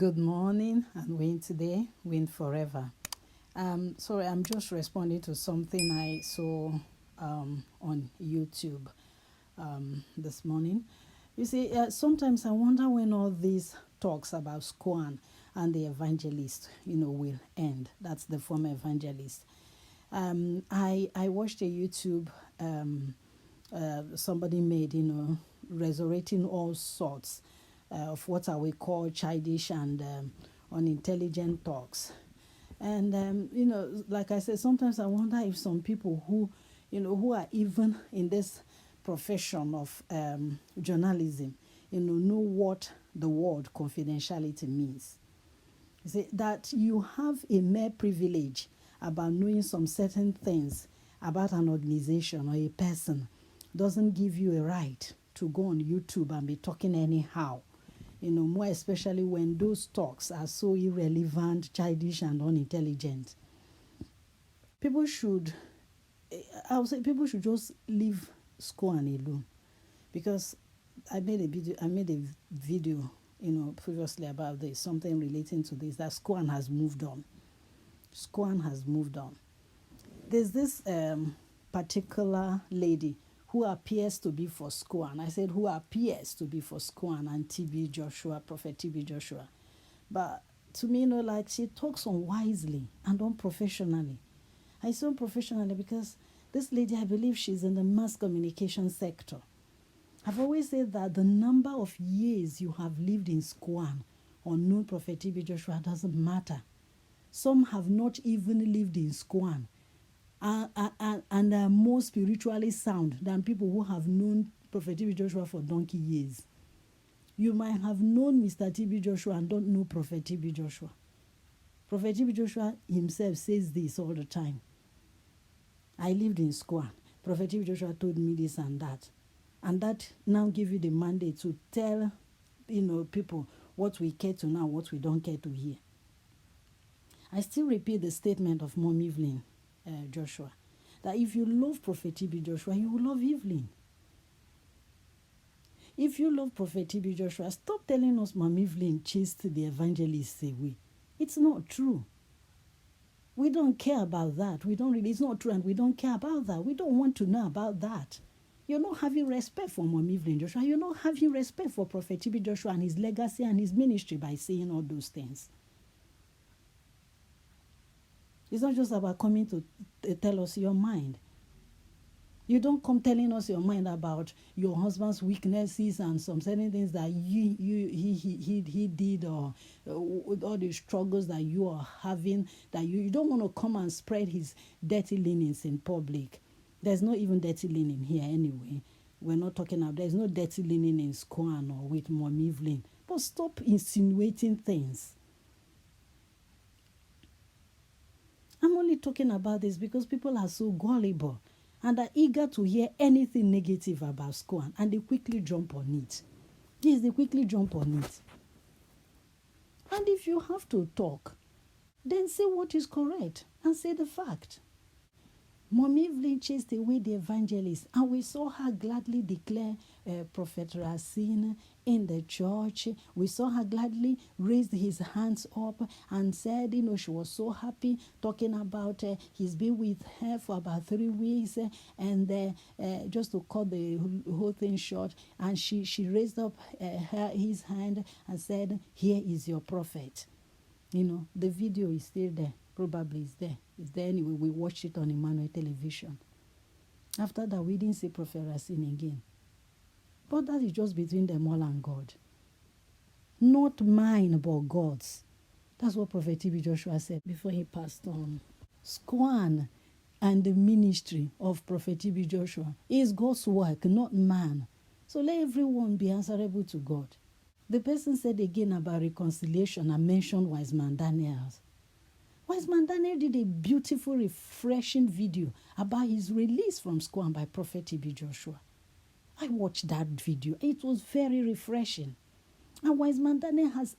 Good morning and win today, win forever. Sorry, I'm just responding to something I saw on YouTube this morning. You see, sometimes I wonder when all these talks about Squan and the evangelist, will end. That's the former evangelist. I watched a YouTube somebody made, resurrecting all sorts of what we call childish and unintelligent talks. And, like I said, sometimes I wonder if some people who are even in this profession of journalism, know what the word confidentiality means. You see, that you have a mere privilege about knowing some certain things about an organization or a person doesn't give you a right to go on YouTube and be talking anyhow. More especially when those talks are so irrelevant, childish, and unintelligent. I would say people should just leave Squan alone, because I made a video, previously about this, something relating to this, that Squan has moved on. Squan has moved on. There's this particular lady who appears to be for Squan. I said who appears to be for Squan and TB Joshua, Prophet TB Joshua. But to me, like she talks unwisely and unprofessionally. I say unprofessionally because this lady, I believe she's in the mass communication sector. I've always said that the number of years you have lived in Squan or known Prophet TB Joshua doesn't matter. Some have not even lived in Squan and are more spiritually sound than people who have known Prophet TB Joshua for donkey years. You might have known Mr. TB Joshua and don't know Prophet TB Joshua. Prophet TB Joshua himself says this all the time. I lived in Squan. Prophet TB Joshua told me this and that. And that now give you the mandate to tell, people what we care to know, what we don't care to hear. I still repeat the statement of Mom Evelyn Joshua, that if you love Prophet TB Joshua, you will love Evelyn. If you love Prophet TB Joshua, stop telling us Mom Evelyn chased the evangelists away. It's not true. We don't care about that. It's not true, and we don't care about that. We don't want to know about that. You're not having respect for Mom Evelyn Joshua. You're not having respect for Prophet TB Joshua and his legacy and his ministry by saying all those things. It's not just about coming to tell us your mind. You don't come telling us your mind about your husband's weaknesses and some certain things that he did, or all the struggles that you are having, that you don't want to come and spread his dirty linens in public. There's not even dirty linen here anyway. We're not talking about, there's no dirty linen in Squan or with Mom Evelyn. But stop insinuating things. I'm only talking about this because people are so gullible and are eager to hear anything negative about Squan, and they quickly jump on it. Yes, they quickly jump on it. And if you have to talk, then say what is correct and say the fact. Mom Evelyn chased away the evangelist, and we saw her gladly declare Prophet Racine in the church. We saw her gladly raise his hands up and said, she was so happy, talking about he's been with her for about 3 weeks, and just to cut the whole thing short, and she raised up his hand and said, "Here is your prophet." The video is still there. Probably it's there. It's there anyway. We watched it on Emmanuel television. After that, we didn't see Prophet Racine again. But that is just between them all and God. Not mine, but God's. That's what Prophet TB Joshua said before he passed on. Squan and the ministry of Prophet TB Joshua is God's work, not man. So let everyone be answerable to God. The person said again about reconciliation and mentioned Wiseman Daniels. Wiseman Daniel did a beautiful, refreshing video about his release from Squan by Prophet TB Joshua. I watched that video. It was very refreshing. And Wiseman Daniel has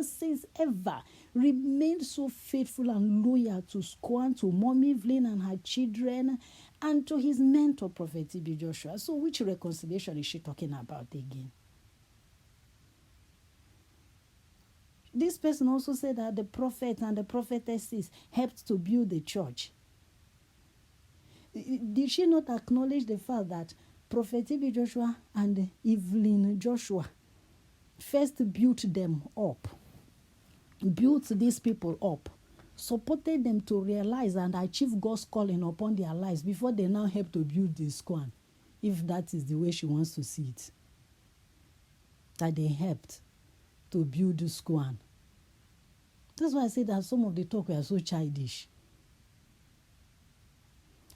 since ever remained so faithful and loyal to Squan, to Mom Evelyn and her children, and to his mentor, Prophet TB Joshua. So which reconciliation is she talking about again? This person also said that the prophet and the prophetesses helped to build the church. Did she not acknowledge the fact that Prophet Evelyn Joshua and Evelyn Joshua first built them up, built these people up, supported them to realize and achieve God's calling upon their lives before they now help to build this SCOAN, if that is the way she wants to see it? That they helped to build the SCOAN. That's why I say that some of the talk were so childish.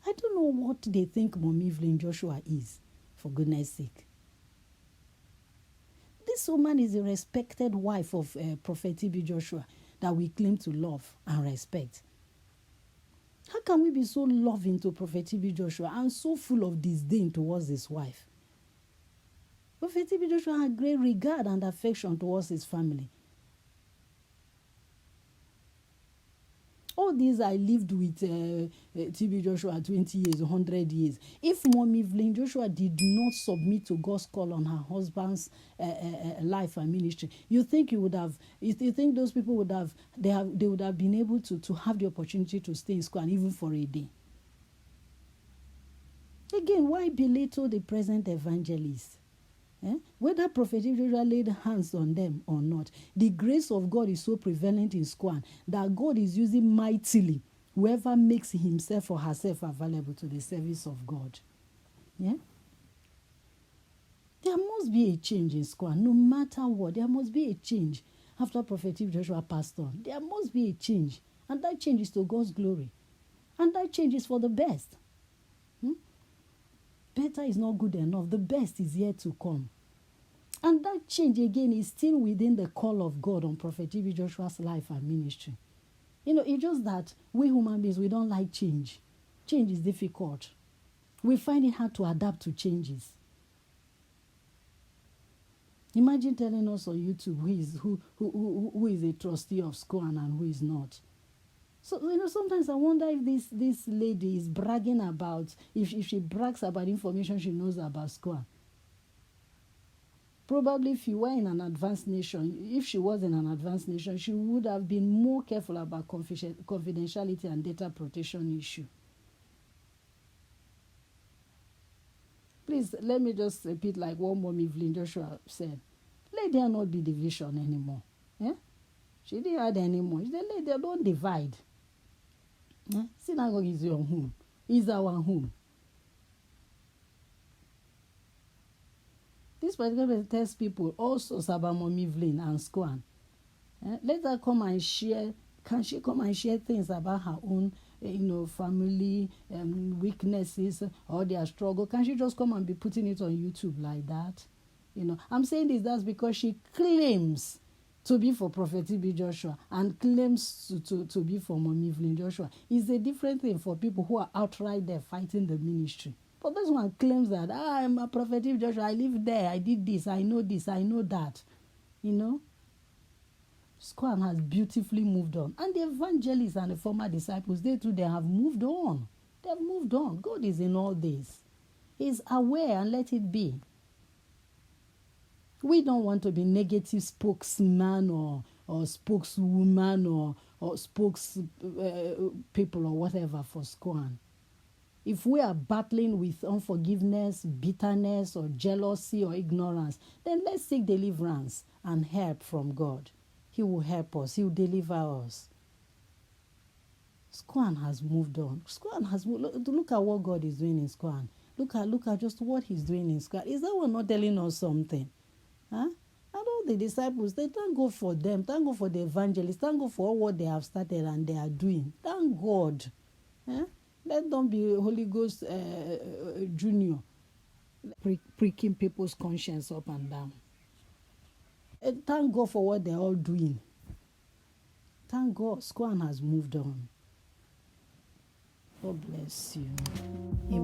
I don't know what they think Mom Evelyn Joshua is, for goodness sake. This woman is a respected wife of Prophet Evelyn Joshua that we claim to love and respect. How can we be so loving to Prophet Evelyn Joshua and so full of disdain towards his wife? Prophet Evelyn Joshua had great regard and affection towards his family. All these I lived with TB Joshua 20 years, 100 years. If Mom Evelyn Joshua did not submit to God's call on her husband's life and ministry, you think you think those people would have been able to have the opportunity to stay in SCOAN even for a day? Again, why belittle the present evangelists? Whether Prophet Joshua laid hands on them or not, the grace of God is so prevalent in SCOAN that God is using mightily whoever makes himself or herself available to the service of God. Yeah? There must be a change in SCOAN, no matter what. There must be a change after Prophet Joshua passed on. There must be a change, and that change is to God's glory, and that change is for the best. Better is not good enough. The best is yet to come. And that change, again, is still within the call of God on Prophet Evelyn Joshua's life and ministry. It's just that we human beings, we don't like change. Change is difficult. We find it hard to adapt to changes. Imagine telling us on YouTube who is a trustee of SCOAN and who is not. So, sometimes I wonder if this lady is bragging about, if she brags about information she knows about SCOAN. Probably if you were in an advanced nation, if she was in an advanced nation, she would have been more careful about confidentiality and data protection issue. Please, let me just repeat like what Mom Evelyn Joshua said. Let there not be division anymore. Yeah? She didn't add anymore. She said, let there don't divide. Yeah? Synagogue is your home. Is our home. This particular tells people also about Mom Evelyn and SCOAN. Let her come and share. Can she come and share things about her own, family weaknesses or their struggle? Can she just come and be putting it on YouTube like that? I'm saying this. That's because she claims to be for Prophet Evelyn Joshua and claims to be for Mom Evelyn Joshua. It's a different thing for people who are outright there fighting the ministry. But this one claims that, I'm a Prophet Evelyn Joshua, I live there, I did this, I know that. SCOAN has beautifully moved on. And the evangelists and the former disciples, they have moved on. They have moved on. God is in all this. He's aware and let it be. We don't want to be negative spokesman or spokeswoman or spokespeople or whatever for SCOAN. If we are battling with unforgiveness, bitterness, or jealousy or ignorance, then let's seek deliverance and help from God. He will help us. He will deliver us. SCOAN has moved on. SCOAN has moved. Look at what God is doing in SCOAN. Look at just what He's doing in SCOAN. Is that one not telling us something? Huh? And all the disciples, they thank God for them. Thank God for the evangelists. Thank God for all what they have started and they are doing. Thank God. Huh? Let them be Holy Ghost Junior, pricking people's conscience up and down. And thank God for what they're all doing. Thank God, SCOAN has moved on. God bless you. Amen.